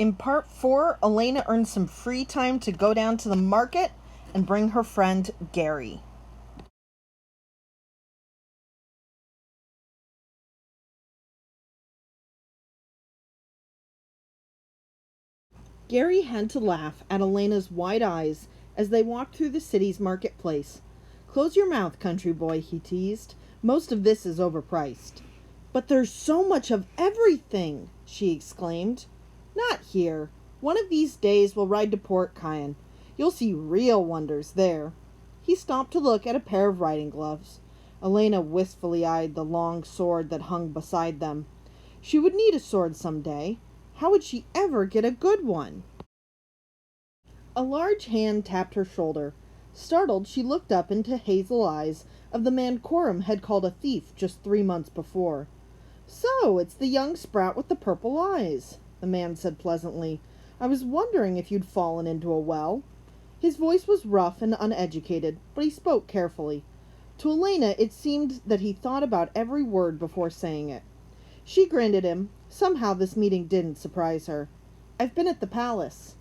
In part 4, Alanna earns some free time to go down to the market and bring her friend Gary. Gary had to laugh at Alanna's wide eyes as they walked through the city's marketplace. "Close your mouth, country boy," he teased. "Most of this is overpriced." "But there's so much of everything," she exclaimed. "Not here. One of these days we'll ride to Port Cayenne. You'll see real wonders there." He stopped to look at a pair of riding gloves. Alanna wistfully eyed the long sword that hung beside them. She would need a sword some day. How would she ever get a good one? A large hand tapped her shoulder. Startled, she looked up into hazel eyes of the man Coram had called a thief just 3 months before. "So, it's the young sprout with the purple eyes," the man said pleasantly. "I was wondering if you'd fallen into a well." His voice was rough and uneducated, but he spoke carefully. To Alanna it seemed that he thought about every word before saying it. She grinned at him. Somehow this meeting didn't surprise her. "I've been at the palace."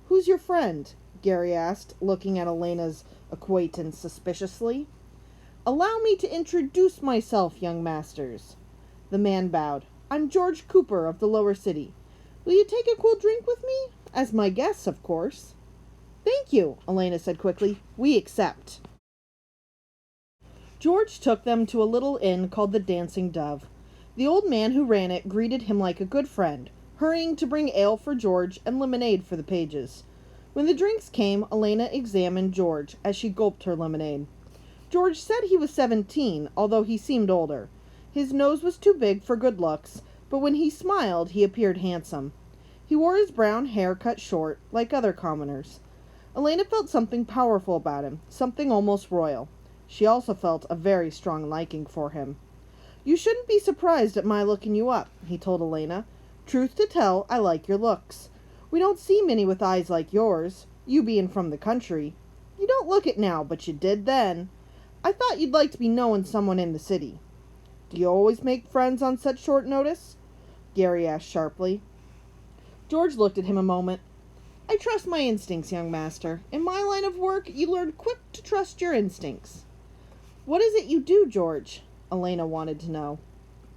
"Who's your friend?" Gary asked, looking at Alanna's acquaintance suspiciously. "Allow me to introduce myself, young masters." The man bowed. "I'm George Cooper of the lower city. Will you take a cool drink with me? As my guests, of course." "Thank you," Alanna said quickly. "We accept." George took them to a little inn called the Dancing Dove. The old man who ran it greeted him like a good friend, hurrying to bring ale for George and lemonade for the pages. When the drinks came, Alanna examined George as she gulped her lemonade. George said he was 17, although he seemed older. His nose was too big for good looks, but when he smiled, he appeared handsome. He wore his brown hair cut short, like other commoners. Alanna felt something powerful about him, something almost royal. She also felt a very strong liking for him. "You shouldn't be surprised at my looking you up," he told Alanna. "Truth to tell, I like your looks. We don't see many with eyes like yours, you being from the country. You don't look it now, but you did then. I thought you'd like to be knowing someone in the city." "Do you always make friends on such short notice?" Gary asked sharply. George looked at him a moment. "I trust my instincts, young master. In my line of work, you learn quick to trust your instincts." "What is it you do, George?" Alanna wanted to know.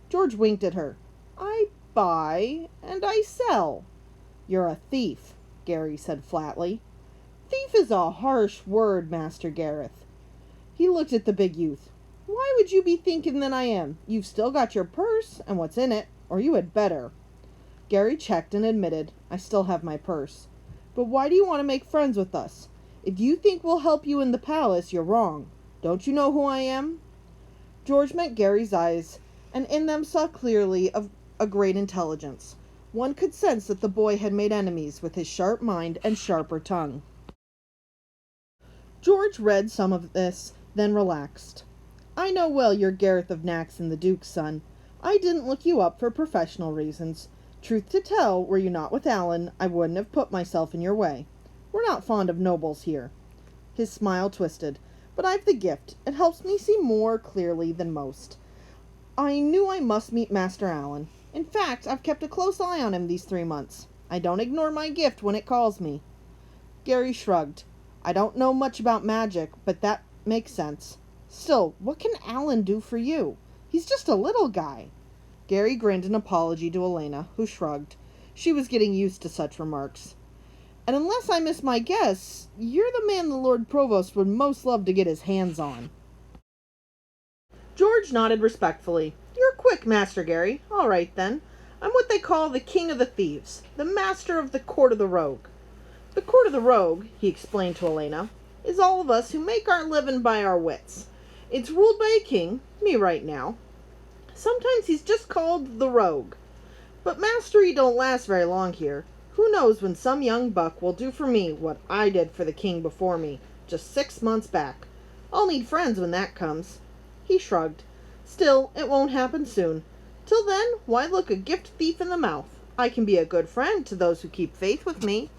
George winked at her. "I buy and I sell." "You're a thief," Gary said flatly. "Thief is a harsh word, Master Gareth." He looked at the big youth. "Why would you be thinking than I am? You've still got your purse and what's in it, or you had better." Gary checked and admitted, "I still have my purse." "But why do you want to make friends with us? If you think we'll help you in the palace, you're wrong. Don't you know who I am?" George met Gary's eyes, and in them saw clearly a great intelligence. One could sense that the boy had made enemies with his sharp mind and sharper tongue. George read some of this, then relaxed. "I know well you're Gareth of Nax and the Duke's son. I didn't look you up for professional reasons. Truth to tell, were you not with Alan, I wouldn't have put myself in your way. We're not fond of nobles here." His smile twisted. "But I've the gift. It helps me see more clearly than most. I knew I must meet Master Alan. In fact, I've kept a close eye on him these 3 months. I don't ignore my gift when it calls me." Gary shrugged. "I don't know much about magic, but that makes sense. Still, what can Alan do for you? He's just a little guy." Gary grinned an apology to Alanna, who shrugged. She was getting used to such remarks. "And unless I miss my guess, you're the man the Lord Provost would most love to get his hands on." George nodded respectfully. "You're quick, Master Gary. All right, then. I'm what they call the king of the thieves, the master of the court of the rogue. The court of the rogue," he explained to Alanna, "is all of us who make our living by our wits. It's ruled by a king, me right now. Sometimes he's just called the rogue. But mastery don't last very long here. Who knows when some young buck will do for me what I did for the king before me, just 6 months back. I'll need friends when that comes." He shrugged. "Still, it won't happen soon. Till then, why look a gift thief in the mouth? I can be a good friend to those who keep faith with me."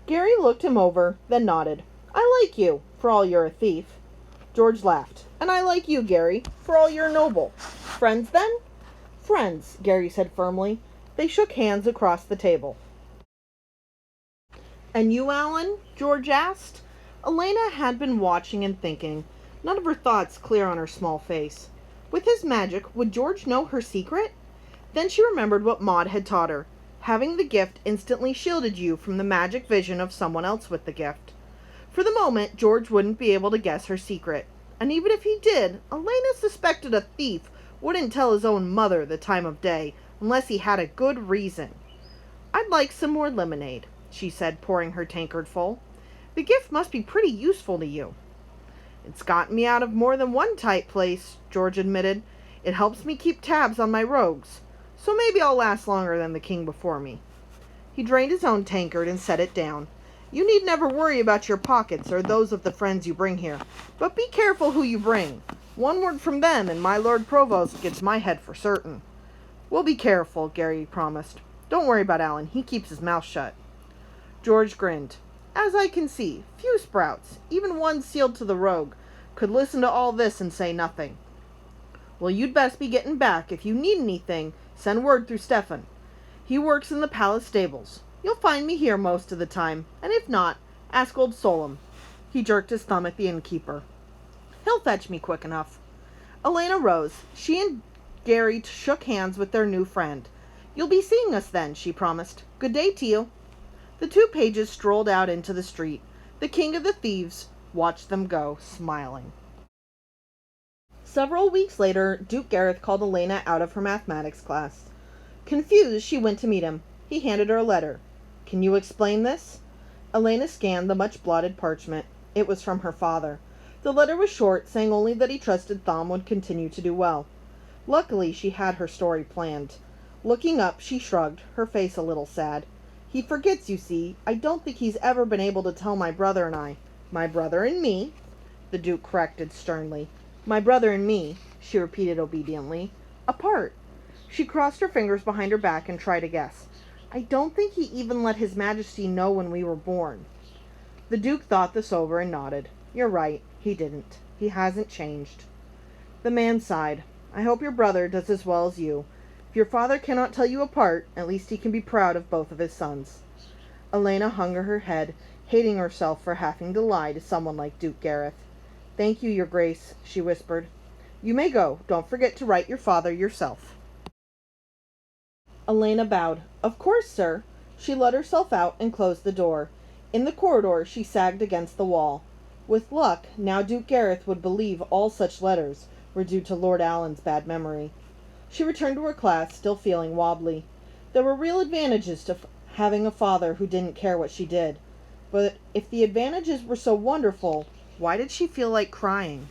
Gary looked him over, then nodded. "I like you, for all you're a thief." George laughed. "And I like you, Gary, for all you're noble. Friends, then?" "Friends," Gary said firmly. They shook hands across the table. "And you, Alan?" George asked. Alanna had been watching and thinking, none of her thoughts clear on her small face. With his magic, would George know her secret? Then she remembered what Maud had taught her. Having the gift instantly shielded you from the magic vision of someone else with the gift. For the moment, George wouldn't be able to guess her secret. And even if he did, Alanna suspected a thief wouldn't tell his own mother the time of day unless he had a good reason. "I'd like some more lemonade," she said, pouring her tankard full. "The gift must be pretty useful to you." "It's gotten me out of more than one tight place," George admitted. "It helps me keep tabs on my rogues. So maybe I'll last longer than the king before me." He drained his own tankard and set it down. "You need never worry about your pockets or those of the friends you bring here. But be careful who you bring. One word from them and my Lord Provost gets my head for certain." "We'll be careful," Gary promised. "Don't worry about Alan. He keeps his mouth shut." George grinned. "As I can see, few sprouts, even one sealed to the rogue, could listen to all this and say nothing. Well, you'd best be getting back. If you need anything, send word through Stefan. He works in the palace stables. You'll find me here most of the time, and if not, ask old Solem." He jerked his thumb at the innkeeper. "He'll fetch me quick enough." Alanna rose. She and Gary shook hands with their new friend. "You'll be seeing us then," she promised. "Good day to you." The two pages strolled out into the street. The king of the thieves watched them go, smiling. Several weeks later, Duke Gareth called Alanna out of her mathematics class. Confused, she went to meet him. He handed her a letter. "Can you explain this?" Alanna scanned the much blotted parchment. It was from her father. The letter was short, saying only that he trusted Thom would continue to do well. Luckily, she had her story planned. Looking up, she shrugged, her face a little sad. "He forgets, you see. I don't think he's ever been able to tell my brother and I." "My brother and me," the Duke corrected sternly. "My brother and me," she repeated obediently. "Apart." She crossed her fingers behind her back and tried to guess. "I don't think he even let His Majesty know when we were born." The Duke thought this over and nodded. "You're right, he didn't. He hasn't changed." The man sighed. "I hope your brother does as well as you. If your father cannot tell you apart, at least he can be proud of both of his sons." Alanna hung her head, hating herself for having to lie to someone like Duke Gareth. "Thank you, your grace," she whispered. "You may go. Don't forget to write your father yourself." Alanna bowed. "Of course, sir." She let herself out and closed the door. In the corridor she sagged against the wall. With luck, now Duke Gareth would believe all such letters were due to Lord Alan's bad memory. She returned to her class, still feeling wobbly. There were real advantages to having a father who didn't care what she did. But if the advantages were so wonderful, why did she feel like crying?